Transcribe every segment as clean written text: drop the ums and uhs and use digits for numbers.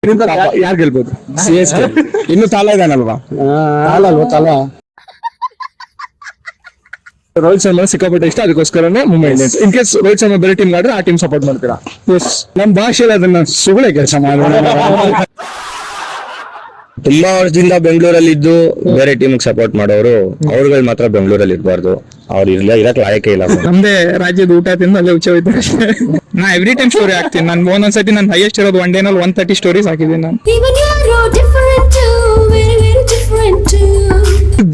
ಯಾರು ಗೆಲ್ಬಹುದು? CSK. ಇನ್ನು ತಾಲ ಇದಾನಲ್ವಾ? ರೋಹಿತ್ ಶರ್ಮಾ ಸಿಕ್ಕಾಪಟ್ಟೆ ಇಷ್ಟ, ಅದಕ್ಕೋಸ್ಕರನೇ Mumbai Indians. In case Rohit Sharma ಬೇರೆ ಟೀಮ್ ಆದ್ರೆ ಆ ಟೀಮ್ ಸಪೋರ್ಟ್ ಮಾಡ್ತೀರಾ? ನಮ್ ಭಾಷೆಯಲ್ಲಿ ಅದನ್ನ ಸುಗಳೇ ಕೆಲಸ ಮಾಡೋಣ. ತುಂಬಾ ವರ್ಷದಿಂದ ಬೆಂಗಳೂರಲ್ಲಿ ಇದ್ದು ಬೇರೆ ಟೀಮ್ ಸಪೋರ್ಟ್ ಮಾಡೋರು ಅವ್ರುಗಳು ಮಾತ್ರ ಬೆಂಗಳೂರಲ್ಲಿ ಇರಬಾರ್ದು. ಅವ್ರು ಇರಕ್ ಲಾಯಕೆ ಇಲ್ಲ. ನಮ್ದೇ ರಾಜ್ಯದ ಊಟ ತಿಂದು ಅಲ್ಲೇ ಹುಚ್ಚ ಹೋಯ್ತಾರೆ. ನಾ ಎವ್ರಿ ಟೈಮ್ ಸ್ಟೋರಿ ಹಾಕ್ತೀನಿ. ನಾನು ಒಂದೊಂದ್ಸತಿ ನಾನು ಹೈಯೆಸ್ಟ್ ಇರೋದು ಒನ್ ಡೇನಲ್ಲಿ 130 ಸ್ಟೋರೀಸ್ ಹಾಕಿದ್ದೀನಿ ನಾನು.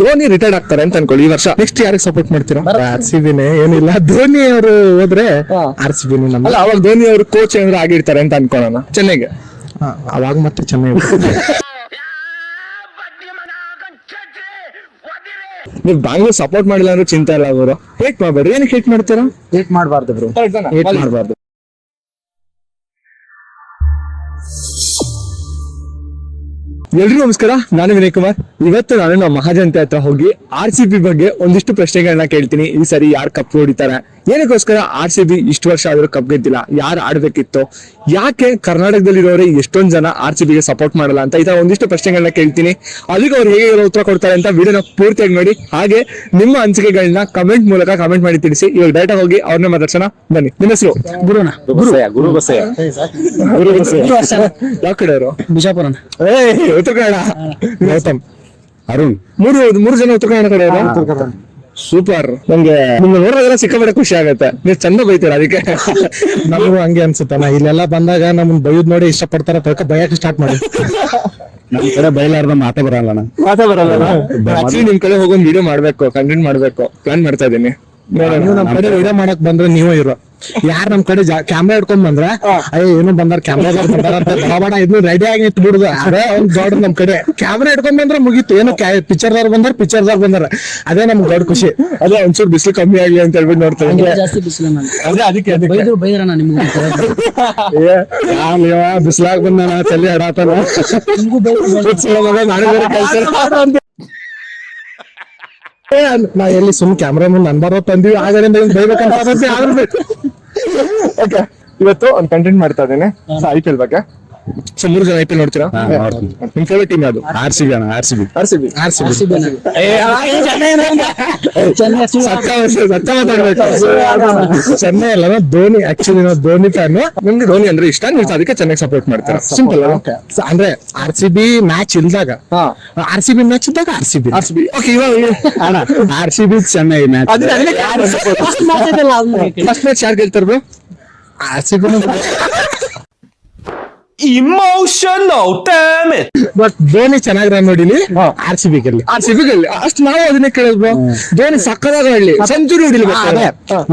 ಧೋನಿ ರಿಟೈರ್ಡ್ ಆಗ್ತಾರೆ ಅಂತ ಅನ್ಕೊಳ್ಳಿ ಈ ವರ್ಷ. ನೆಕ್ಸ್ಟ್ ಯಾರಿಗೆ ಸಪೋರ್ಟ್ ಮಾಡ್ತೀರಾ? RCB ಏನಿಲ್ಲ, ಧೋನಿ ಅವರು ಹೋದ್ರೆ RCB. ಅಲ್ಲ, ಅವಾಗ ಧೋನಿ ಅವರು ಕೋಚ್ ಏನಾದ್ರು ಆಗಿರ್ತಾರೆ ಅಂತ ಅನ್ಕೊಳ್ಳೋಣ ಚೆನ್ನೈಗೆ. ಅವಾಗ ಮತ್ತೆ ಚೆನ್ನೈ. ನೀವು ಬ್ಯಾಂಗ್ಳೂರ್ ಸಪೋರ್ಟ್ ಮಾಡಿಲ್ಲ ಅಂದ್ರೆ ಚಿಂತೆ ಇಲ್ಲ. ಅವರು ಹೇಟ್ ಮಾಡ್ಬೇಡ್ರಿ. ಏನಕ್ಕೆ ಹೇಟ್ ಮಾಡ್ತೀರಾ? ಹೇಟ್ ಮಾಡಬಾರ್ದು ಬ್ರೋ, ಹೇಟ್ ಮಾಡಬಾರ್ದು. ಎಲ್ರಿಗೂ ನಮಸ್ಕಾರ, ನಾನು ವಿನಯ್ ಕುಮಾರ್. ಇವತ್ತು ನಾನು ನಮ್ಮ ಮಹಾಜನತೆ ಹತ್ರ ಹೋಗಿ RCB ಬಗ್ಗೆ ಒಂದಿಷ್ಟು ಪ್ರಶ್ನೆಗಳನ್ನ ಕೇಳ್ತೀನಿ. ಈ ಸರಿ ಯಾರು ಕಪ್ ಹೊಡಿತಾರೆ, ಏನಕ್ಕೋಸ್ಕರ RCB ಇಷ್ಟು ವರ್ಷ ಆದ್ರೂ ಕಪ್ ಗೆದ್ದಿಲ್ಲ, ಯಾರು ಆಡ್ಬೇಕಿತ್ತು, ಯಾಕೆ ಕರ್ನಾಟಕದಲ್ಲಿರೋರೆ ಎಷ್ಟೊಂದ್ ಜನ RCB ಗೆ ಸಪೋರ್ಟ್ ಮಾಡಲ್ಲ ಅಂತ, ಈ ತರ ಒಂದಿಷ್ಟು ಪ್ರಶ್ನೆಗಳನ್ನ ಕೇಳ್ತೀನಿ. ಅದಕ್ಕೆ ಅವ್ರು ಹೇಗೆ ಉತ್ತರ ಕೊಡ್ತಾರೆ ಅಂತ ವಿಡಿಯೋನ ಪೂರ್ತಿಯಾಗಿ ನೋಡಿ. ಹಾಗೆ ನಿಮ್ಮ ಅನಿಸಿಕೆಗಳನ್ನ ಕಮೆಂಟ್ ಮೂಲಕ ಕಮೆಂಟ್ ಮಾಡಿ ತಿಳಿಸಿ. ಇವಾಗ ಡೈರೆಕ್ಟ್ ಹೋಗಿ ಅವ್ರನ್ನ ಮಾತಾಡ್ಸೋಣ, ಬನ್ನಿ. ನಿಮ್ಮ ಹೆಸರು? ಗುರು ಬಸಯ್ಯ. ಯಾವ ಕಡೆ ಅವರು? ಬಿಜಾಪುರ. ಉತ್ತರ ಕನ್ನಡ. ಗೌತಮ್, ಅರುಣ್. ಮೂರು ಜನ ಉತ್ತರ ಕನ್ನಡ ಕಡೆ. ಸೂಪರ್. ನಮ್ಗೆ ನಿಮ್ಗೆ ನೋಡೋದೆಲ್ಲ ಸಿಕ್ಕಾಪಟ್ಟೆ ಖುಷಿ ಆಗತ್ತೆ. ನೀವು ಚಂದ ಬೈತೀರ, ಅದಕ್ಕೆ ನಮಗೂ ಹಂಗೆ ಅನ್ಸುತ್ತಲ್ಲ. ಇಲ್ಲೆಲ್ಲ ಬಂದಾಗ ನಮ್ಮನ್ನ ಬೈದ್ ನೋಡಿ ಇಷ್ಟಪಡ್ತಾರ, ಬಯಕ್ಕೆ ಸ್ಟಾರ್ಟ್ ಮಾಡಿ. ನಮ್ ಕಡೆ ಬೈಲಾರ್ದ ಮಾತೇ ಬರಲ್ಲ. ಆಕ್ಚುಲಿ ನಿಮ್ ಕಡೆ ಹೋಗೊಂದು ವಿಡಿಯೋ ಮಾಡ್ಬೇಕು, ಕಂಟೆಂಟ್ ಮಾಡ್ಬೇಕು ಪ್ಲಾನ್ ಮಾಡ್ತಾ ಇದೀನಿ. ನೀವು ನಮ್ ಕಡೆ ವಿಡಿಯೋ ಮಾಡಕ್ ಬಂದ್ರೆ ನೀವೇ ಇರೋ. ಯಾರ್ ನಮ್ ಕಡೆ ಕ್ಯಾಮ್ರಾ ಇಟ್ಕೊಂಡ್ ಬಂದ್ರೆ ಅಯ್ಯೋ ಏನು ಬಂದಾರ ಕ್ಯಾಮ್ರಾದವ್ರು ಬಂದಾರ ಅಂತ ಬಡ ಇದ್ನು ರೆಡಿ ಆಗಿ ಇಟ್ಟು ಬಿಡುದು. ಅದೇ ಒಂದ್ ದೊಡ್ಡ ನಮ್ ಕಡೆ ಕ್ಯಾಮ್ರಾ ಇಟ್ಕೊಂಡ್ ಬಂದ್ರೆ ಮುಗೀತು. ಏನು ಪಿಕ್ಚರ್ದವ್ರು ಬಂದಾರ ಅದೇ ನಮ್ಗೆ ದೊಡ್ಡ ಖುಷಿ. ಅದೇ ಒಂಚೂರು ಬಿಸಿಲು ಕಮ್ಮಿ ಆಗ್ಲಿ ಅಂತ ಹೇಳ್ಬಿಟ್ಟು ನೋಡ್ತಾರೆ. ಜಾಸ್ತಿ ಬಿಸಿಲು ಅದಕ್ಕೆ ಬೈದ್ರಣ ನಿಮ್ಗೆ ಬಿಸಿಲಾಗ ಬಂದ ತಲೆ ಹಡಾತಾನ. ನಾ ಎಲ್ಲಿ ಸುಮ್ ಕ್ಯಾಮ್ರಾ ಮುಂದೆ ಅನ್ಬಾರೋ ತಂದಿವಿ, ಆಗರಿಂದ ಬೈಬೇಕಂತ. ಓಕೆ, ಇವತ್ತು ಒಂದು ಕಂಟೆಂಟ್ ಮಾಡ್ತಾ ಇದ್ದೇನೆ IPL ಬಗ್ಗೆ. ಸೊ 3 ಜನ IPL ನೋಡ್ತೀರಾ? ನಿಮ್ ಫೇವರೇಟ್ ಟೀಮ್ ಯಾವುದು? RCB ಅಣ್ಣ. RCB. ಚೆನ್ನೈ ಅಲ್ಲ, ಧೋನಿ. ಆಕ್ಚುಲಿ ನಾವು ಧೋನಿ ಫ್ಯಾನ್. ನಿಮ್ಗೆ ಧೋನಿ ಅಂದ್ರೆ ಇಷ್ಟ, ನೀವು ಅದಕ್ಕೆ ಚೆನ್ನೈ ಸಪೋರ್ಟ್ ಮಾಡ್ತೀರಾ. ಸಿಂಪಲ್. ಅಂದ್ರೆ RCB ಮ್ಯಾಚ್ ಇಲ್ದಾಗ RCB ಮ್ಯಾಚ್ ಇದ್ದಾಗ RCB. ಓಕೆ, ಇವಾಗ ಅಣ್ಣ RCB Chennai match. First match ಯಾರು ಗೆಲ್ತಾರೆ bro? RCB. Emotional, damn it. But Dhoni ಚೆನ್ನಾಗಿ ರನ್ ನೋಡಿಲಿ RCB ಗೆಲ್ಲಿ. ಅಷ್ಟು ನಾವು ಅದನ್ನೇ ಕೇಳಿದ್ ಬ್ರೋ. ಧೋನಿ ಸಕ್ಕದಾಗ ಆಡ್ಲಿ, ಸೆಂಚುರಿ ಹೊಡಿಲಿ,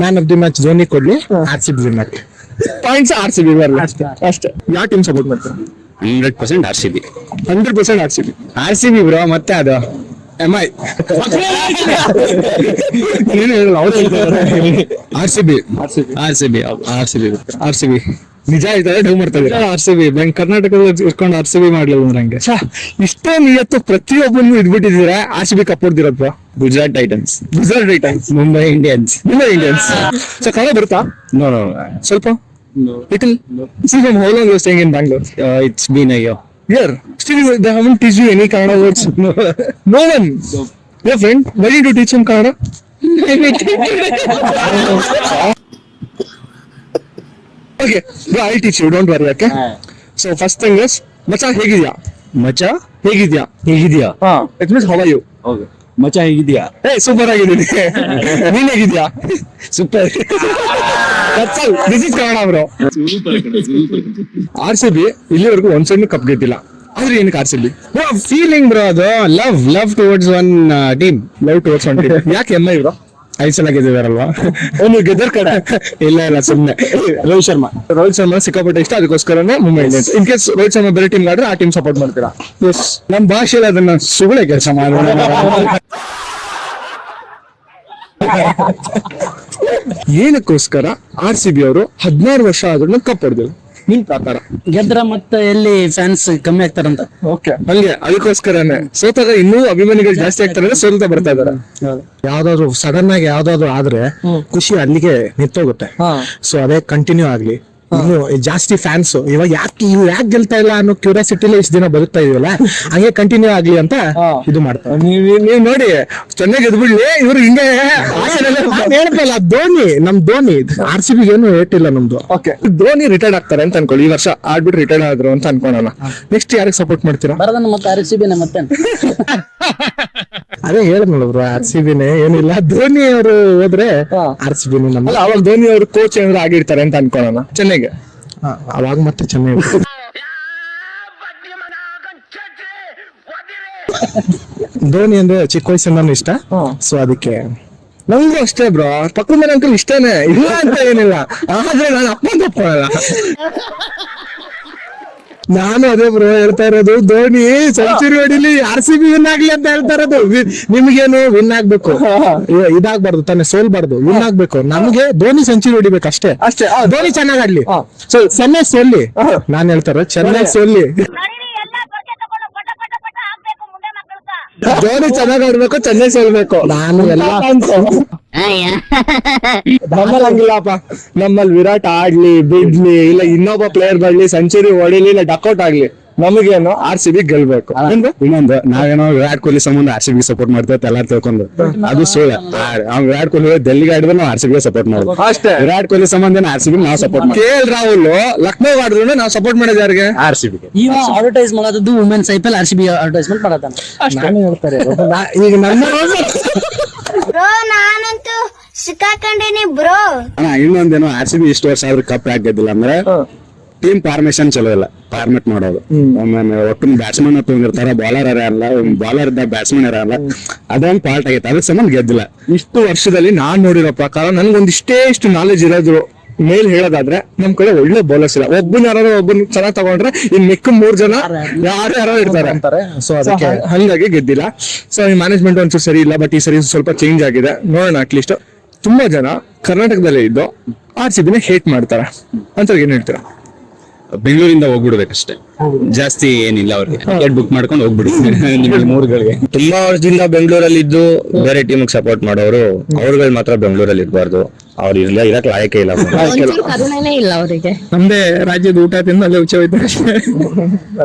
man of the match Dhoni ಕೊಡ್ಲಿ, RCB ವಿನ್ ಮಾಡಿ, ಪಾಯಿಂಟ್ಸ್ RCB ಬರಲಿ ಅಷ್ಟೇ. ಯಾವ ಟೀಮ್ ಸಪೋರ್ಟ್ ಮಾಡ್ತಾರೆ? 100% RCB. 100% RCB. RCB bro. ಮತ್ತೆ ಅದು MI. ಏನು ಹೇಳಲ್ಲ, RCB ನಿಜ ಹೇಳ್ತಾರೆ, ಡೌ ಮಾಡ್ತಾ ಇದ್ದಾರೆ. RCB ಕರ್ನಾಟಕದ ಇಟ್ಕೊಂಡು RCB ಮಾಡ್ಲಿಲ್ಲ ಅಂದ್ರೆ ಹಂಗೆ ಇಷ್ಟೇ ನಿಯತ್ತು ಪ್ರತಿಯೊಬ್ಬನು ಇದ್ಬಿಟ್ಟಿದ್ದೀರಾ. RCB ಕಪ್ ಹೊಡ್ದಿರೋದು Gujarat Titans, Mumbai Indians. So Kannada ಬರ್ತಾ? No. ಸ್ವಲ್ಪ little. See from how long you are staying in Bangalore? It's been a year. Here still they haven't teach you any Kannada words. No one. Your friend, why did you teach him Kannada? Okay, bro, I'll teach you, don't worry. Okay, so first thing is macha ಹೇಗಿದ್ಯಾ? It means how are you? Okay. ಮಚ್ಚ ಹೇಗಿದ್ಯಾ? Super ಆಗಿದ್ದೀನಿ. ನೀನ್ ಹೇಗಿದ್ಯಾ? Super. That's all. This is Kannada, bro. RCB ಇಲ್ಲಿವರೆಗೂ ಒಂದ್ ಸಣ್ಣ cup ಗೆದ್ದಿಲ್ಲ. ಆದ್ರೆ ಏನಕ್ಕೆ RCB? Feeling bro. ಅದು ಲವ್ ಟುವರ್ಡ್ಸ್ ಒನ್ ಟೀಮ್. ಯಾಕೆ MI ಬ್ರೋ? 5 ಸಲ ಗೆದ್ದಿದಾರಲ್ವಾ? ನೀವು ಗೆದ್ದರ್ ಕಡೆ? ಇಲ್ಲ ಸುಮ್ನೆ. ರೋಹಿತ್ ಶರ್ಮಾ ಸಿಕ್ಕಾಪಟ್ಟೆ ಇಷ್ಟ, ಅದಕ್ಕೋಸ್ಕರನೇ Mumbai Indians. In case Rohit Sharma ಬೇರೆ ಟೀಮ್ ಆದ್ರೆ ಆ ಟೀಮ್ ಸಪೋರ್ಟ್ ಮಾಡ್ತೀರಾ? ನಮ್ ಭಾಷೆಯಲ್ಲಿ ಅದನ್ನ ಸುಗಳೇ ಕೆಲಸ ಮಾಡೋಣ. ಏನಕ್ಕೋಸ್ಕರ RCB ಅವರು 16 ವರ್ಷ ಆದ್ರೂ ಕಪ್ ಹೊಡೆದಿಲ್ಲ ನಿಮ್ ಪ್ರಕಾರ? ಗೆದ್ರ ಮತ್ತೆ ಎಲ್ಲಿ ಫ್ಯಾನ್ಸ್ ಕಮ್ಮಿ ಆಗ್ತಾರಂತ. ಓಕೆ, ಹಂಗೆ ಅದಕ್ಕೋಸ್ಕರನೇ ಸೋತಾಗ ಇನ್ನೂ ಅಭಿಮಾನಿಗಳು ಜಾಸ್ತಿ ಆಗ್ತಾರೆ, ಸೋಲ್ತಾ ಬರ್ತಾ ಇದಾರೆ. ಯಾವ್ದಾದ್ರು ಸಡನ್ ಆಗಿ ಯಾವ್ದಾದ್ರು ಆದ್ರೆ ಖುಷಿ ಅಲ್ಲಿಗೆ ನಿಂತೋಗುತ್ತೆ. ಸೊ ಅದೇ ಕಂಟಿನ್ಯೂ ಆಗ್ಲಿ. ಇನ್ನು ಜಾಸ್ತಿ ಫ್ಯಾನ್ಸ್ ಇವಾಗ ಯಾಕೆ ಗೆಲ್ತಾ ಇಲ್ಲ ಅನ್ನೋ ಕ್ಯೂರಿಯಾಸಿಟಿಲಿ ಇಷ್ಟು ದಿನ ಬದುಕ್ತಾ ಇದೀವಲ್ಲ, ಹಂಗೆ ಕಂಟಿನ್ಯೂ ಆಗ್ಲಿ ಅಂತ ಇದು ಮಾಡ್ತಾರೆ. ನೀವ್ ನೋಡಿ ಚೆನ್ನಾಗಿ ಎದ್ಬಿಡ್ಲಿ ಇವ್ರು ಹಿಂಗೆ ಹೇಳ್ತಲ್ಲ ನಮ್ ಧೋನಿ RCB ಏನು ಏಟಿಲ್ಲ ನಮ್ದು. ಓಕೆ, ಧೋನಿ ರಿಟೈರ್ಡ್ ಆಗ್ತಾರೆ ಅಂತ ಅನ್ಕೊಳ್ಳಿ, ಈ ವರ್ಷ ಆಡ್ಬಿಟ್ಟು ರಿಟೈರ್ಡ್ ಆದ್ರು ಅಂತ ಅನ್ಕೊಳ್ಳೋಣ. ನೆಕ್ಸ್ಟ್ ಯಾರಿಗೆ ಸಪೋರ್ಟ್ ಮಾಡ್ತೀರಾ? ಬರದನ್ನ ಮತ್ತೆ RCB ಮತ್ತೆ ಅದೇ ಹೇಳಿದ್ನಲ್ಲ ಬ್ರೋ, RCBನೇ ಏನಿಲ್ಲ, ಧೋನಿ ಅವರು ಹೋದ್ರೆ RCB ನಮ್ಮ. ಅಲ್ಲ, ಅವಾಗ ಧೋನಿ ಅವರು ಕೋಚ್ ಏನಾದ್ರು ಆಗಿರ್ತಾರೆ ಅಂತ ಅನ್ಕೊಳ್ಳೋಣ ಚೆನ್ನೈಗೆ. ಅವಾಗ ಮತ್ತೆ ಚೆನ್ನಾಗಿ ಧೋನಿ ಅಂದ್ರೆ ಚಿಕ್ಕ ವಯಸ್ಸಿಂದ ಇಷ್ಟ, ಸೊ ಅದಕ್ಕೆ. ನಂಗೂ ಅಷ್ಟೇ ಬ್ರೋ, ಪಕ್ಕದ ಮನೆ ಅಂಕಲ್ ಇಷ್ಟನೇ, ಇಲ್ಲ ಅಂತ ಏನಿಲ್ಲ, ಆದ್ರೆ ನಾನು ಅಪ್ಪ ಅಂತ ಒಪ್ಕೊಳ್ಳಲ್ಲ. ನಾನು ಅದೇ ಬ್ರೋ ಹೇಳ್ತಾ ಇರೋದು, ಧೋನಿ ಸೆಂಚುರಿ ಹೊಡಿಲಿ, RCB ವಿನ್ ಆಗ್ಲಿ ಅಂತ ಹೇಳ್ತಾ ಇರೋದು. ನಿಮ್ಗೇನು ವಿನ್ ಆಗ್ಬೇಕು, ಇದಾಗ್ಬಾರ್ದು ತಾನೆ, ಸೋಲ್ಬಾರ್ದು, ವಿನ್ ಆಗ್ಬೇಕು. ನಮ್ಗೆ ಧೋನಿ ಸೆಂಚುರಿ ಹೊಡಿಬೇಕು ಅಷ್ಟೇ. ಧೋನಿ ಚೆನ್ನಾಗ್ ಆಡ್ಲಿ, ಸೊ ಚೆನ್ನೈ ಸೋಲ್ಲಿ. ನಾನ್ ಹೇಳ್ತಾರ ಚೆನ್ನೈ ಸೋಲ್ಲಿ, ಧೋನಿ ಚೆನ್ನಾಗ್ ಆಡ್ಬೇಕು, ಚೆನ್ನೈ ಸೋಲ್ಬೇಕು. ನಾನು ಎಲ್ಲ ನಮ್ಮಲ್ಲಿ ಹಂಗಿಲ್ಲಪ್ಪ, ನಮ್ಮಲ್ಲಿ ವಿರಾಟ್ ಆಡ್ಲಿ ಬಿಡ್ಲಿ, ಇಲ್ಲ ಇನ್ನೊಬ್ಬ ಪ್ಲೇಯರ್ ಬರ್ಲಿ, ಸೆಂಚುರಿ ಹೊಡಿಲಿ, ಇಲ್ಲ ಡಕ್ಔಟ್ ಆಗ್ಲಿ, ನಮಗೇನು RCB ಗೆಲ್ಬೇಕು. ಇನ್ನೊಂದು ನಾವೇನೋ ವಿರಾಟ್ ಕೊಹ್ಲಿ ಸಂಬಂಧ RCB ಸಪೋರ್ಟ್ ಮಾಡ್ತೇವೆ ಎಲ್ಲಾರು ತಿಳ್ಕೊಂಡು, ಅದು ಸುಳ್ಳು. ವಿರಾಟ್ ಕೊಹ್ಲಿ ಡೆಲ್ಲಿಗೆ ಆಡಿದ್ರೆ ನಾವು RCB ಸಪೋರ್ಟ್ ಮಾಡೋದು ಅಷ್ಟೇ. ವಿರಾಟ್ ಕೊಹ್ಲಿ ಸಂಬಂಧ RCB ನಾವು ಸಪೋರ್ಟ್ ಮಾಡ್ತೀವಿ. KL ರಾಹುಲ್ ಲಕ್ನೋ ಆಡಿದ್ರು ನಾವು ಸಪೋರ್ಟ್ ಮಾಡೋದು ಯಾರಿಗೆ? RCB. ಇವ ಅಡ್ವರ್ಟೈಸ್ ಮಾಡೋದು ವುಮೆನ್ಸ್ IPL RCB ಅಡ್ವರ್ಟೈಸ್ಮೆಂಟ್ ಮಾಡತಾನ. ನಾನು ಹೇಳ್ತಾರೆ ಈಗ ನನ್ನ ಬ್ರೋ ನಾನಂತೂ ಸಿಕ್ಕಾಕೊಂಡಿನಿ ಬ್ರೋ. ಇನ್ನೊಂದೇನೋ RCB ಇಷ್ಟು ವರ್ಷ ಆದ್ರೂ ಕಪ್ ಯಾಕೆ ಗೆದ್ದಿಲ್ಲ ಅಂದ್ರೆ ಟೀಮ್ ಫಾರ್ಮೇಶನ್ ಚಲೋ ಇಲ್ಲ, ಫಾರ್ಮೆಟ್ ಮಾಡೋದು. ಒಮ್ಮೆ ಒಟ್ಟು ಬ್ಯಾಟ್ಸ್ಮನ್ ತಗೊಂಡಿರ್ತಾರ, ಬೌಲರ್ ಇರಲ್ಲ, ಬೌಲರ್ ಇದ್ದ ಬ್ಯಾಟ್ಸ್ಮನ್ ಇರಲ್ಲ, ಅದೊಂದು ಪಾರ್ಟ್ ಆಗೈತೆ, ಅದ್ರ ಸಂಬಂಧ ಗೆದ್ದಿಲ್ಲ. ಇಷ್ಟು ವರ್ಷದಲ್ಲಿ ನಾನ್ ನೋಡಿರೋ ಪ್ರಕಾರ ನನ್ಗೊಂದಿಷ್ಟು ನಾಲೆಜ್ ಇರೋದು ಮೇಲ್ ಹೇಳೋದಾದ್ರೆ, ನಮ್ ಕಡೆ ಒಳ್ಳೆ ಬೌಲರ್ಸ್ ಇಲ್ಲ. ಒಬ್ಬನ್ ಚೆನ್ನಾಗ್ ತಗೊಂಡ್ರೆ ಇನ್ ಮಿಕ್ಕ 3 ಜನ ಯಾರು ಇರ್ತಾರೆ. ಸೊ ಅದಕ್ಕೆ ಹಂಗಾಗಿ ಗೆದ್ದಿಲ್ಲ. ಸೊ ಈ ಮ್ಯಾನೇಜ್ಮೆಂಟ್ ಒಂಚೂರು ಸರಿ ಇಲ್ಲ, ಬಟ್ ಈ ಸರಿ ಸ್ವಲ್ಪ ಚೇಂಜ್ ಆಗಿದೆ, ನೋಡೋಣ. ಅಟ್ಲೀಸ್ಟ್ ತುಂಬಾ ಜನ ಕರ್ನಾಟಕದಲ್ಲೇ ಇದ್ದು RCB ಹೇಟ್ ಮಾಡ್ತಾರೆ ಅಂತ ಏನ್ ಹೇಳ್ತೀರಾ? ಬೆಂಗಳೂರಿಂದ ಹೋಗ್ಬಿಡ್ಬೇಕಷ್ಟೇ, ಜಾಸ್ತಿ ಏನಿಲ್ಲ ಅವ್ರಿಗೆ. ಟಿಕೆಟ್ ಬುಕ್ ಮಾಡ್ಕೊಂಡು ಹೋಗ್ಬಿಡ್ತಾರೆ ನಿಮಗೆ 3 ಗಳಿಗೆ. ತುಂಬಾ ವರ್ಷದಿಂದ ಬೆಂಗಳೂರಲ್ಲಿ ಇದ್ದು ಬೇರೆ ಟೀಮ್ ಸಪೋರ್ಟ್ ಮಾಡೋರು, ಅವ್ರುಗಳು ಮಾತ್ರ ಬೆಂಗಳೂರಲ್ಲಿ ಇರಬಾರ್ದು. ಅವ್ರು ಇರಕ್ ಲಾಯಕ ಇಲ್ಲ. ಕರುಣೆನೇ ಇಲ್ಲ ಅವರಿಗೆ. ನಮ್ದೇ ರಾಜ್ಯದ ಊಟ ತಿಂದು ಅಲ್ಲೇ ಹುಚ್ಚ ಹೋಯ್ತಾರೆ ಅಷ್ಟೇ.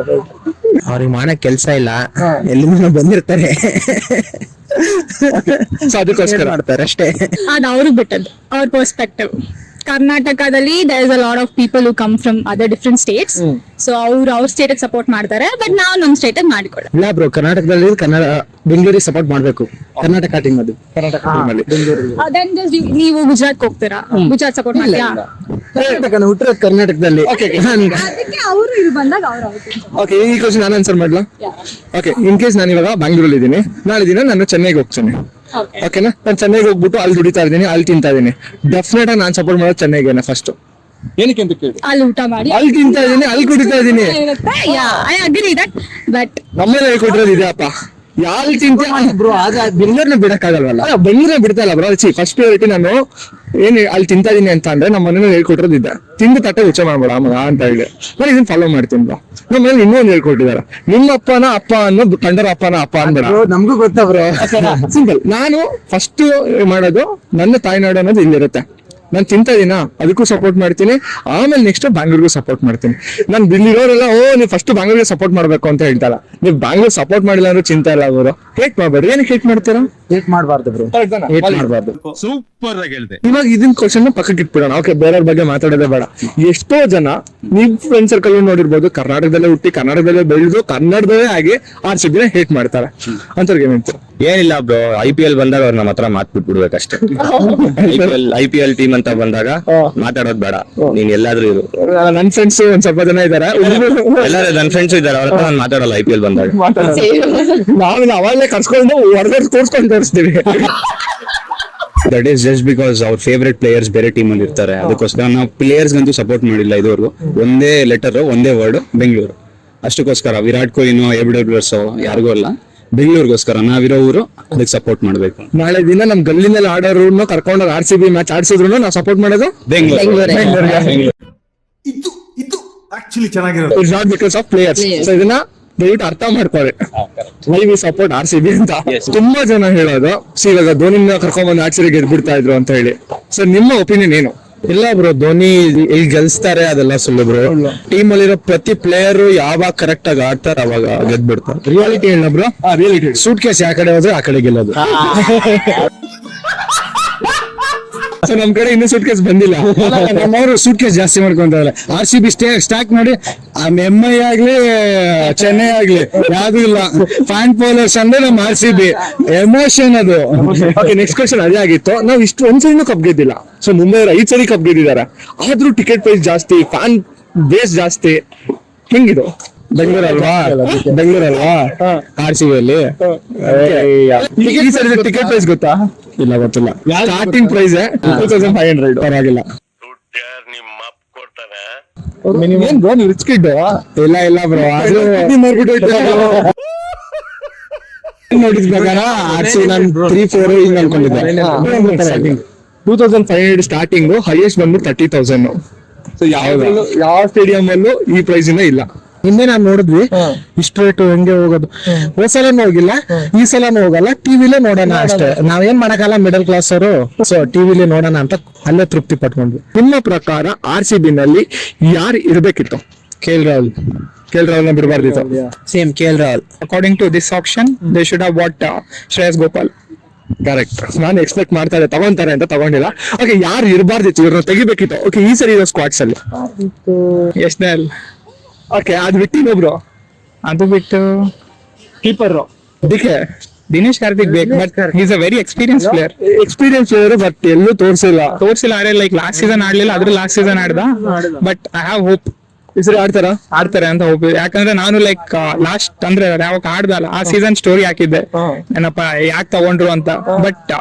ಅವ್ರಿಗೆ ಮಾಡಕ್ ಕೆಲ್ಸ ಇಲ್ಲ, ಎಲ್ಲಿಂದ ಬಂದಿರ್ತಾರೆ, ಸೊ ಅದಕ್ಕೋಸ್ಕರ ಮಾಡ್ತಾರೆ ಅಷ್ಟೇ. ಅದು ಅವ್ರಿಗೆ ಬಿಟ್ಟದ್ದು, ಅವ್ರ ಪರ್ಸ್ಪೆಕ್ಟಿವ್. ಕರ್ನಾಟಕದಲ್ಲಿ there is a lot of people who come from other different states, so ಅವ್ರ ಸ್ಟೇಟ್ ಸಪೋರ್ಟ್ ಮಾಡ್ತಾರೆ, ಬಟ್ ನಾವು ನಮ್ ಸ್ಟೇಟ್ ಮಾಡಿಕೊಡ. ಇಲ್ಲ ಬ್ರೋ, ಕರ್ನಾಟಕದಲ್ಲಿ ಬೆಂಗಳೂರಿಗೆ ಸಪೋರ್ಟ್ ಮಾಡ್ಬೇಕು. ಕರ್ನಾಟಕ ಟೀಮ್ ಅದು, ಕರ್ನಾಟಕ ಟೀಮ್ ಅಲ್ಲಿ ದೆನ್ ಜಸ್ಟ್ ನೀವು ಗುಜರಾತ್ ಹೋಗ್ತೀರಾ, ಗುಜರಾತ್ ಸಪೋರ್ಟ್ ಮಾಡ್ತೀರಾ? ಕರ್ನಾಟಕ ಹುಟ್ಟಿರೋದು ಕರ್ನಾಟಕದಲ್ಲಿ. ಅದಕ್ಕೆ ಅವರು ಇಲ್ಲಿ ಬಂದಾಗ ಅವ್ರು ಓಕೆ, ಈ ಕ್ವಶನ್ ನಾನು ಆನ್ಸರ್ ಮಾಡ್ಲಾ? ಓಕೆ, ಇನ್ ಕೇಸ್ ನಾನು ಇವಾಗ ಬ್ಯಾಂಗ್ಳೂರಲ್ಲಿ ಇದ್ದೀನಿ, ನಾಳೆ ದಿನ ನಾನು ಚೆನ್ನೈಗೆ ಹೋಗ್ತೀನಿ. ಓಕೆನಾ? ನಾನು ಚೆನ್ನೈಗೆ ಹೋಗ್ಬಿಟ್ಟು ಅಲ್ಲಿ ದುಡಿತಾ ಇದ್ದೀನಿ, ಅಲ್ಲಿ ತಿಂತಾ ಇದ್ದೀನಿ, ಡೆಫಿನೆಟ್ ಆಗಿ ನಾನು ಸಪೋರ್ಟ್ ಮಾಡೋದು ಚೆನ್ನೈಗೆನೆ ಫಸ್ಟ್. ಏನಕ್ಕೆ ಅಂತ ಕೇಳಿ, ಅಲ್ಲಿ ಊಟ ಮಾಡಿ ಅಲ್ಲಿ ತಿಂತಾ ಇದ್ದೀನಿ, ಅಲ್ಲಿ ಕುಡಿತಾ ಇದ್ದೀನಿ. ಐ ಅಗ್ರಿ ದಟ್, ಬಟ್ ನಮ್ಮಲ್ಲಿ ಹೇಳ್ಕೊಟ್ಟಿರೋದು ಇದೆಯಪ್ಪ, ಯಾರು ತಿಂತ ಬ್ರೋ, ಆಗ ಬೆಂಗಳೂರನ್ನ ಬಿಡಕ್ಕಾಗಲ್ವಲ್ಲ. ಬೆಂಗಳೂರನ್ನ ಬಿಡ್ತಾ ಇಲ್ಲ ಬ್ರೋ. ಫಸ್ಟ್ ಪ್ರಿಯಾರಿಟಿ ನಾನು ಅಲ್ಲಿ ತಿಂತಾ ಇದೀನಿ ಅಂತ ಅಂದ್ರೆ ನಮ್ಮ ಮನೇಲಿ ಹೇಳ್ಕೊಟ್ಟಿರೋದು ಇದೆ, ತಿಂದು ತಟ್ಟೆ ಉಚ್ಚ ಮಾಡ್ಬೇಡ ಮಗ ಅಂತ ಹೇಳಿ. ನಾನು ಇದನ್ನ ಫಾಲೋ ಮಾಡ್ತೀನಿ ಬ್ರೋ. ನಮ್ಮ ಮನೇಲಿ ಇನ್ನೊಂದು ಹೇಳ್ಕೊಟ್ಟಿದ್ದಾರೆ, ನಿಮ್ಮ ಅಪ್ಪನ ಅಪ್ಪ ಅನ್ನೋ ಕಂಡರ ಅಪ್ಪನ ಅಪ್ಪ ಅನ್ಬೇಡ. ನಮ್ಗೂ ಗೊತ್ತಾ ಬ್ರೋ, ಸಿಂಪಲ್. ನಾನು ಫಸ್ಟ್ ಮಾಡೋದು ನನ್ನ ತಾಯ್ನಾಡು ಅನ್ನೋದು ಇಲ್ಲಿರುತ್ತೆ. ನಾನು ತಿಂತಾ ಇದೀನಾ, ಅದಕ್ಕೂ ಸಪೋರ್ಟ್ ಮಾಡ್ತೀನಿ, ಆಮೇಲೆ ನೆಕ್ಸ್ಟ್ ಬ್ಯಾಂಗ್ಳೂರ್ಗೂ ಸಪೋರ್ಟ್ ಮಾಡ್ತೀನಿ. ನಾನು ಇಲ್ಲಿರೋರೆಲ್ಲ ನೀವು ಫಸ್ಟ್ ಬ್ಯಾಂಗ್ಳೂರ್ಗೆ ಸಪೋರ್ಟ್ ಮಾಡ್ಬೇಕು ಅಂತ ಹೇಳ್ತಾರ. ನೀವು ಬ್ಯಾಂಗ್ಳೂರ್ ಸಪೋರ್ಟ್ ಮಾಡಿಲ್ಲ ಅಂದ್ರೆ ಚಿಂತೆ ಇಲ್ಲ ಅವರು. ಹೇಟ್ ಮಾಡ್ಬೇಡ್ರಿ. ಏನಕ್ಕೆ ಹೇಟ್ ಮಾಡ್ತೀರಾ? ಹೇಟ್ ಮಾಡಬಾರ್ದು ಬ್ರೋ, ಹೇಟ್ ಮಾಡಬಾರ್ದು. ಇವಾಗ ಇದನ್ನ ಕ್ವಶನ್ ಪಕ್ಕಕ್ಕೆ ಇಟ್ಬಿಡೋಣ. ಓಕೆ, ಬೇರೆಯವ್ರ ಬಗ್ಗೆ ಮಾತಾಡೋದೇ ಬೇಡ. ಎಷ್ಟೋ ಜನ ನಿಮ್ ಫ್ರೆಂಡ್ ಸರ್ಕಲ್ ನೋಡಿರ್ಬೋದು, ಕರ್ನಾಟಕದಲ್ಲೇ ಹುಟ್ಟಿ ಕರ್ನಾಟಕದಲ್ಲೇ ಬೆಳೆದು ಕನ್ನಡದಲ್ಲೇ ಆಗಿ RCB ಹೇಟ್ ಮಾಡ್ತಾರೆ. ಅಂತವ್ರಿಗೆ ಏನ್ ಹೇಳ್ತಾರೆ? ಏನಿಲ್ಲ ಬ್ರೋ, IPL ಬಂದಾಗ ಅವ್ರ ನಮ್ಮ ಹತ್ರ ಮಾತ್ ಬಿಟ್ಬಿಡ್ಬೇಕಷ್ಟೇ. IPL ಟೀಮ್ ಅಂತ ಬಂದಾಗ ಮಾತಾಡೋದ್ ಬೇಡ, ನೀನ್ ಎಲ್ಲಾದ್ರೂ ಇರು. ನನ್ ಫ್ರೆಂಡ್ಸ್ ಒಂದ್ ಸ್ವಲ್ಪ ಜನ ಇದಾರೆ, ಎಲ್ಲಾರು ನನ್ ಫ್ರೆಂಡ್ಸ್ ಇದಾರೆ, ಅವ್ರ ಹತ್ರ ನಾನು ಮಾತಾಡಲ್ಲ IPL ಬಂದಾಗ. ನಾವಿನ್ನ ಅವಾಗಲೇ ಕರ್ಸ್ಕೊಂಡು ಹೊರಗಡೆ ತೋರ್ಸ್ಕೊಂಡು ತೋರಿಸ್ತೀವಿ. ದಟ್ ಈಸ್ ಜಸ್ಟ್ ಬಿಕಾಸ್ ಅವ್ರ ಫೇವ್ರೆಟ್ ಪ್ಲೇಯರ್ಸ್ ಬೇರೆ ಟೀಮ್ ಅಲ್ಲಿ ಇರ್ತಾರೆ, ಅದಕ್ಕೋಸ್ಕರ ನಾವು ಪ್ಲೇಯರ್ಸ್ ಗಂತೂ ಸಪೋರ್ಟ್ ಮಾಡಿಲ್ಲ ಇದುವರೆಗೂ. ಒಂದೇ ಲೆಟರ್, ಒಂದೇ ವರ್ಡ್, ಬೆಂಗಳೂರು. ಅಷ್ಟಕ್ಕೋಸ್ಕರ ವಿರಾಟ್ ಕೊಹ್ಲಿನೋ AWS ಯಾರಿಗೂ ಅಲ್ಲ, ಬೆಂಗಳೂರಿಗೋಸ್ಕರ ನಾವಿರೋ ಊರು, ಅದಕ್ಕೆ ಸಪೋರ್ಟ್ ಮಾಡ್ಬೇಕು. ನಾಳೆ ದಿನ ನಮ್ ಗಲ್ಲಿನಲ್ಲಿ ಆಡೋರು ಕರ್ಕೊಂಡೋಗಿ RCB ಮ್ಯಾಚ್ ಆಡ್ಸಿದ್ರು ನಾವು ಸಪೋರ್ಟ್ ಮಾಡೋದು Bengaluru. It's not because of players. So ಇದನ್ನ ದಯವಿಟ್ಟು ಅರ್ಥ ಮಾಡ್ಕೊಳ್ಳಿ, ವೈ ವಿ ಸಪೋರ್ಟ್ RCB ಅಂತ. ತುಂಬಾ ಜನ ಹೇಳೋದು, ಇವಾಗ ಧೋನಿನ ಕರ್ಕೊಂಡ್ಬಂದು RCB ಗೆದ್ಬಿಡ್ತಾ ಇದ್ರು ಅಂತ ಹೇಳಿ. ಸೊ ನಿಮ್ಮ ಒಪಿನಿಯನ್ ಏನು? ಇಲ್ಲ ಬ್ರೋ, ಧೋನಿ ಇಲ್ಲಿ ಗೆಲ್ಸ್ತಾರೆ ಅದೆಲ್ಲ ಸುಳ್ಳು ಬ್ರೋ. ಟೀಮ್ ಅಲ್ಲಿರೋ ಪ್ರತಿ ಪ್ಲೇಯರ್ ಯಾವಾಗ ಕರೆಕ್ಟ್ ಆಗಿ ಆಡ್ತಾರೆ ಅವಾಗ ಗೆದ್ಬಿಡ್ತಾರೆ. ರಿಯಾಲಿಟಿ ಹೇಳ ಬ್ರೋ, ರಿಯಾಲಿಟಿ ಸೂಟ್ ಕೇಸ್ ಯಾವ ಕಡೆ ಹೋದ್ರೆ ಆ ಕಡೆ ಗೆಲ್ಲೋದು. ಸೊ ನಮ್ ಕಡೆ ಇನ್ನೂ ಸೂಟ್ ಕೇಸ್ ಬಂದಿಲ್ಲ. ನಮ್ಮವರು ಸೂಟ್ ಕೇಸ್ ಜಾಸ್ತಿ ಮಾಡ್ಕೊಂತಾರೆ. RCB ಸ್ಟಾಕ್ ನೋಡಿ, MI ಆಗ್ಲಿ ಚೆನ್ನೈ ಆಗ್ಲಿ ಯಾವ್ದು ಇಲ್ಲ. ಫ್ಯಾನ್ ಫಾಲೋವರ್ಸ್ ಅಂದ್ರೆ ನಮ್ಮ RCB ಎಮೋಷನ್ ಅದು. ಓಕೆ, ನೆಕ್ಸ್ಟ್ ಕ್ವಶನ್ ಅದೇ ಆಗಿತ್ತು. ನಾವು ಇಷ್ಟು ಒಂದ್ಸರಿನೂ ಕಪ್ ಗೆದ್ದಿಲ್ಲ. ಸೊ ಮುಂಬೈ 5 ಸರಿ ಕಪ್ ಗೆದ್ದಿದ್ದಾರೆ, ಆದ್ರೂ ಟಿಕೆಟ್ ಪ್ರೈಸ್ ಜಾಸ್ತಿ, ಫ್ಯಾನ್ ಬೇಸ್ ಜಾಸ್ತಿ. ಹೆಂಗಿದು? ಬೆಂಗಳೂರಲ್ವಾ RCB ಅಲ್ಲಿ ಈ ಸರಿ ಟಿಕೆಟ್ ಪ್ರೈಸ್ ಗೊತ್ತಾ? ಇಲ್ಲ, ಗೊತ್ತಿಲ್ಲ. Starting price 2500. ಪರವಾಗಿಲ್ಲ. ಏನ್ ಬ್ರೋ ನೀವು ರಿಚ್ ಕಿಡ್? ಇಲ್ಲ ಬ್ರೋ, ಅದು ನೋಡಿದ ಪ್ರಕಾರ RCB ನಾನು 3-4 ಹಿಂಗ್ ಅನ್ಕೊಂಡಿದ್ದೆ. 2500 ಸ್ಟಾರ್ಟಿಂಗ್, ಹೈಯೆಸ್ಟ್ ಬಂದು 30,000. ಸೊ ಯಾವ ಸ್ಟೇಡಿಯಂ ಅಲ್ಲೂ ಈ ಪ್ರೈಸ್ ಇಂದ ಇಲ್ಲ. ಹಿಂದೆ ನಾನ್ ನೋಡಿದ್ವಿ ಇಷ್ಟು ರೇಟ್ ಹೆಂಗೆ ಹೋಗೋದು. ಹೋದ್ ಸಲನೂ ಹೋಗಿಲ್ಲ, ಈ ಸಲನೂ ಹೋಗಲ್ಲ. ಟಿವಿಲೇ ನೋಡೋಣ ಅಷ್ಟೇ. ನಾವೇನ್ ಮಾಡಕ್ಕಲ್ಲ, ಮಿಡಲ್ ಕ್ಲಾಸ್ ಅವರು. ಸೊ ಟಿವಿಲಿ ನೋಡೋಣ ಅಂತ ಅಲ್ಲೇ ತೃಪ್ತಿ ಪಟ್ಕೊಂಡ್ವಿ. ನಿಮ್ಮ ಪ್ರಕಾರ RCB ನಲ್ಲಿ ಯಾರು ಇರ್ಬೇಕಿತ್ತು? KL ರಾಹುಲ್ ನ ಬಿಡಬಾರ್ದಿತ್ತು. Same KL Rahul. According to this auction, they should have bought Shreyas Gopal. Correct. ನಾನು ಎಕ್ಸ್ಪೆಕ್ಟ್ ಮಾಡ್ತಾ ಇದ್ದೆ ತಗೊಂತಾರೆ ಅಂತ, ತಗೊಂಡಿಲ್ಲ. ಓಕೆ, ಯಾರು ಇರಬಾರ್ದಿತ್ತು, ಇವ್ರನ್ನ ತೆಗಿಬೇಕಿತ್ತು. ಓಕೆ, ಈ ಸರಿ ಇರೋ ಸ್ಕ್ವಾಡ್ಸ್ ಅಲ್ಲಿ Yashdal. ಓಕೆ, ಅದ್ ಬಿಟ್ಟು ಇನ್ನೊಬ್ರು ಅದು ಬಿಟ್ಟು ಕೀಪರ್ ಅದಕ್ಕೆ ದಿನೇಶ್ ಕಾರ್ತಿಕ್ ಬೇಕು, but is a very experience player. Experience player, but ಎಲ್ಲೂ ತೋರಿಸಿಲ್ಲ. ಆದ್ರೆ ಲೈಕ್ ಲಾಸ್ಟ್ ಸೀಸನ್ ಆಡ್ಲಿಲ್ಲ, ಅದ್ರ ಲಾಸ್ಟ್ ಸೀಸನ್ ಆಡ್ದ. ಬಟ್ ಐ ಹ್ಯಾವ್ ಹೋಪ್ ಈ ಸರಿ ಆಡ್ತಾರೆ ಅಂತ ಹೋಪ್. ಯಾಕಂದ್ರೆ ನಾನು ಲೈಕ್ ಲಾಸ್ಟ್ ಅಂದ್ರೆ ಯಾವಾಗ ಆಡ್ದಲ್ಲ ಆ ಸೀಸನ್ ಸ್ಟೋರಿ ಹಾಕಿದ್ದೆ, ಏನಪ್ಪ ಯಾಕೆ ತಗೊಂಡ್ರು ಅಂತ. But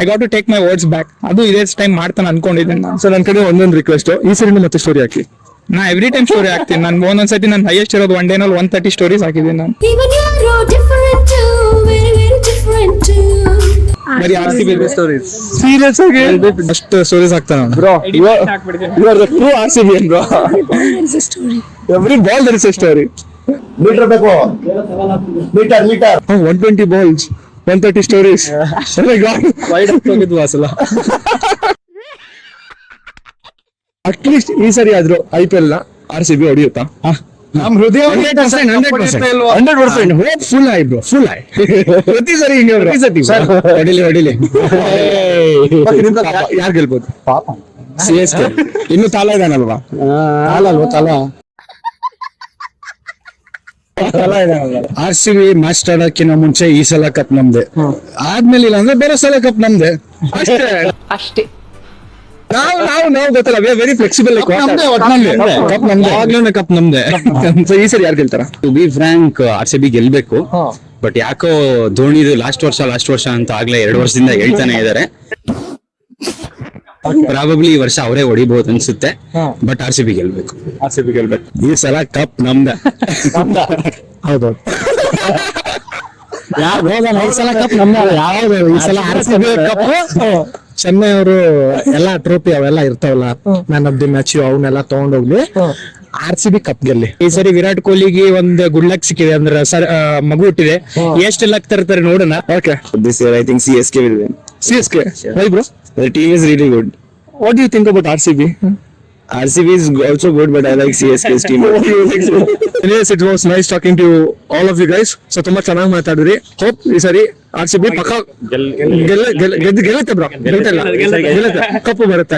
I got to take my words back. ಅದು ಇದೇ ಟೈಮ್ ಮಾಡ್ತಾನೆ ಅನ್ಕೊಂಡಿದ್ದೀನಿ ನಾನು. ಸೊ ನನ್ನ ಕಡೆ ಒಂದೊಂದು ರಿಕ್ವೆಸ್ಟ್, ಈ ಸರಿ ಮತ್ತೆ ಸ್ಟೋರಿ ಹಾಕಿ. ನಾ ಎವ್ರಿ ಟೈಮ್ ಸ್ಟೋರಿ ಹಾಕ್ತೀನಿ. ನಾನು ಒಂದೊಂದ್ಸತಿ ನಾನು ಹೈಯೆಸ್ಟ್ ಇರೋದು ಒನ್ ಡೇನಲ್ಲಿ 130 ಸ್ಟೋರೀಸ್ ಹಾಕಿದ್ದೀನಿ ನಾನು. ಬರೀ RCB ಸ್ಟೋರೀಸ್. ಸೀರಿಯಸ್ ಆಗಿ ಅಷ್ಟು ಸ್ಟೋರೀಸ್ ಆಗ್ತಾನೆ bro. You are the true RCB bro. Every ball there is a story. Meter ಬೇಕು, meter 120 balls, 130 stories. Oh my God. ಹೋಗಿದ್ವು ಆ ಸಲ. ಅಟ್ಲೀಸ್ಟ್ ಈ ಸರಿ ಆದ್ರೂ IPL ನ RCB ಹೊಡಿಯುತ್ತಾ? ನಮ್ ಹೃದಯ 100% ಹೋಪ್ ಫುಲ್ ಆಯ್ ಬ್ರೋ, ಫುಲ್ ಆಯ್. ಪ್ರತಿ ಸರಿ ಹಿಂಗೆ bro. ಹೊಡಿಲಿ. ಯಾರು ಗೆಲ್ಬೋದು? CSK ಇನ್ನು ತಾಲ ಇದಾನಲ್ವಾ? RCB ಮ್ಯಾಚ್ ಆಡೋಕ್ಕಿಂತ ಮುಂಚೆ ಈ ಸಲ ಕಪ್ ನಮ್ದೆ, ಆದ್ಮೇಲೆ ಇಲ್ಲ ಅಂದ್ರೆ ಬೇರೆ ಸಲ ಕಪ್ ನಮ್ದೆ ಅಷ್ಟೇ. ನಾವು ಗೊತ್ತಲ್ಲ, we are very flexible. Cup ನಮ್ದೆ, ಆಗ್ಲೂ ಕಪ್ ನಮ್ದೆ. ಸೊ ಈ ಸರಿ ಯಾರು ಗೆಲ್ತಾರ? ಟು ಬಿ ಫ್ರಾಂಕ್ RCB ಗೆಲ್ಬೇಕು. ಬಟ್ ಯಾಕೋ ಧೋನಿದು ಲಾಸ್ಟ್ ವರ್ಷ ಅಂತ ಆಗ್ಲೇ 2 ವರ್ಷದಿಂದ ಹೇಳ್ತಾನೆ ಇದಾರೆ. ಪ್ರಾಬಬ್ಲಿ ಈ ವರ್ಷ ಅವರೇ ಹೊಡಿಬಹುದು ಅನ್ಸುತ್ತೆ. ಬಟ್ RCB ಗೆಲ್ಬೇಕು. ಈ ಸಲ ಕಪ್ ನಮ್ದೆ. ಹೌದು, ಈ ಸಲ ಕಪ್ ನಮ್ದೆ. ಯಾವ್ದು ಈ ಸಲ RCB ಕಪ್. ಚೆನ್ನೈ ಅವರು ಎಲ್ಲಾ ಟ್ರೋಫಿ ಅವೆಲ್ಲ ಇರ್ತಾವಲ್ಲ, ಮ್ಯಾನ್ ಆಫ್ ದಿ ಮ್ಯಾಚ್ ಅವನ್ನೆಲ್ಲ ತಗೊಂಡೋಗ್ಲಿ. RCB cup ಗೆಲ್ಲಿ. ಈ ಸರಿ ವಿರಾಟ್ ಕೊಹ್ಲಿಗೆ ಒಂದು ಗುಡ್ ಲಕ್ ಸಿಕ್ಕಿದೆ, ಅಂದ್ರೆ ಮಗು ಹುಟ್ಟಿದೆ. ಎಷ್ಟು ಲಕ್ ತರ್ತಾರೆ ನೋಡೋಣ. Okay, this year I think CSK will win. CSK. Why bro? The team is really good. What do you think about RCB? RCB is also good, but I like CSK's team. Anyways, it was nice talking to all of you guys. So ತುಂಬಾ ಚೆನ್ನಾಗಿ ಮಾತಾಡಿದ್ರಿ. Hope ಈ ಸರಿ RCB ಪಕ್ಕ ಗೆಲ್ಲುತ್ತೆ bro. ಗೆಲ್ಲುತ್ತೆ, ಕಪ್ಪು ಬರುತ್ತೆ.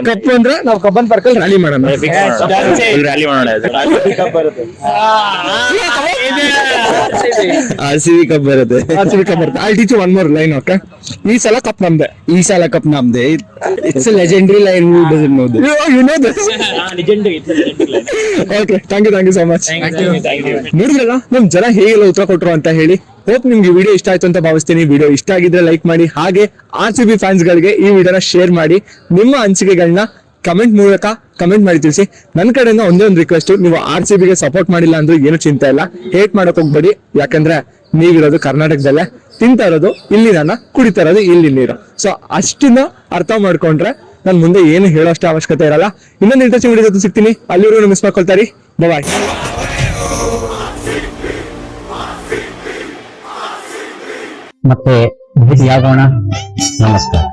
ಕಪ್ಪು ಅಂದ್ರೆ ನಾವು Cubbon ಪಾರ್ಕಲ್ಲಿ ರ್ಯಾಲಿ ಮಾಡೋಣ. ರ್ಯಾಲಿ ಮಾಡೋಣ. RCB ಕಪ್ ಬರುತ್ತೆ. I'll teach you one more line, okay? ಈ ಸಲ ಕಪ್ ನಮ್ದೆ. It's a legendary line. Who doesn't know this? You know this? Okay, thank you so much. ನೋಡಿದ್ರಲ್ಲ ನಮ್ ಜನ ಹೇಗೆಲ್ಲ ಉತ್ತರ ಕೊಟ್ರು ಅಂತ ಹೇಳಿ. ಹೋಪ್ ನಿಮ್ಗೆ ವಿಡಿಯೋ ಇಷ್ಟ ಆಯ್ತು ಅಂತ ಭಾವಿಸ್ತೀನಿ. ವಿಡಿಯೋ ಇಷ್ಟ ಆಗಿದ್ರೆ ಲೈಕ್ ಮಾಡಿ, ಹಾಗೆ RCB ಫ್ಯಾನ್ಸ್ ಗಳಿಗೆ ಈ ವಿಡಿಯೋನ ಶೇರ್ ಮಾಡಿ. ನಿಮ್ಮ ಅನಿಸಿಕೆಗಳನ್ನ ಕಮೆಂಟ್ ಮೂಲಕ ಕಮೆಂಟ್ ಮಾಡಿ ತಿಳಿಸಿ. ನನ್ನ ಕಡೆಯಿಂದ ಒಂದೇ ಒಂದು ರಿಕ್ವೆಸ್ಟ್, ನೀವು RCB ಗೆ ಸಪೋರ್ಟ್ ಮಾಡಿಲ್ಲ ಅಂದ್ರೂ ಏನು ಚಿಂತೆ ಇಲ್ಲ, ಹೇಟ್ ಮಾಡಕ್ ಹೋಗ್ಬೇಡಿ. ಯಾಕಂದ್ರೆ ನೀವಿರೋದು ಕರ್ನಾಟಕದಲ್ಲೇ, ತಿಂತಾ ಇರೋದು ಇಲ್ಲಿ ನನ್ನ, ಕುಡಿತಾ ಇರೋದು ಇಲ್ಲಿ ನೀರು. ಸೊ ಅಷ್ಟನ್ನ ಅರ್ಥ ಮಾಡ್ಕೊಂಡ್ರೆ ನಾನು ಮುಂದೆ ಏನು ಹೇಳೋಷ್ಟು ಅವಶ್ಯಕತೆ ಇರಲ್ಲ. ಇನ್ನೊಂದು ಇಂಟ್ರೆಸ್ಟಿಂಗ್ ವಿಡಿಯೋ ಜೊತೆ ಸಿಗ್ತೀನಿ. ಅಲ್ಲಿವರೆಗೂ ಮಿಸ್ ಮಾಡ್ಕೊಳ್ತಾರಿ. ಬಾಯ್. ಮತ್ತೆ ಭೇಟಿಯಾಗೋಣ. ನಮಸ್ಕಾರ.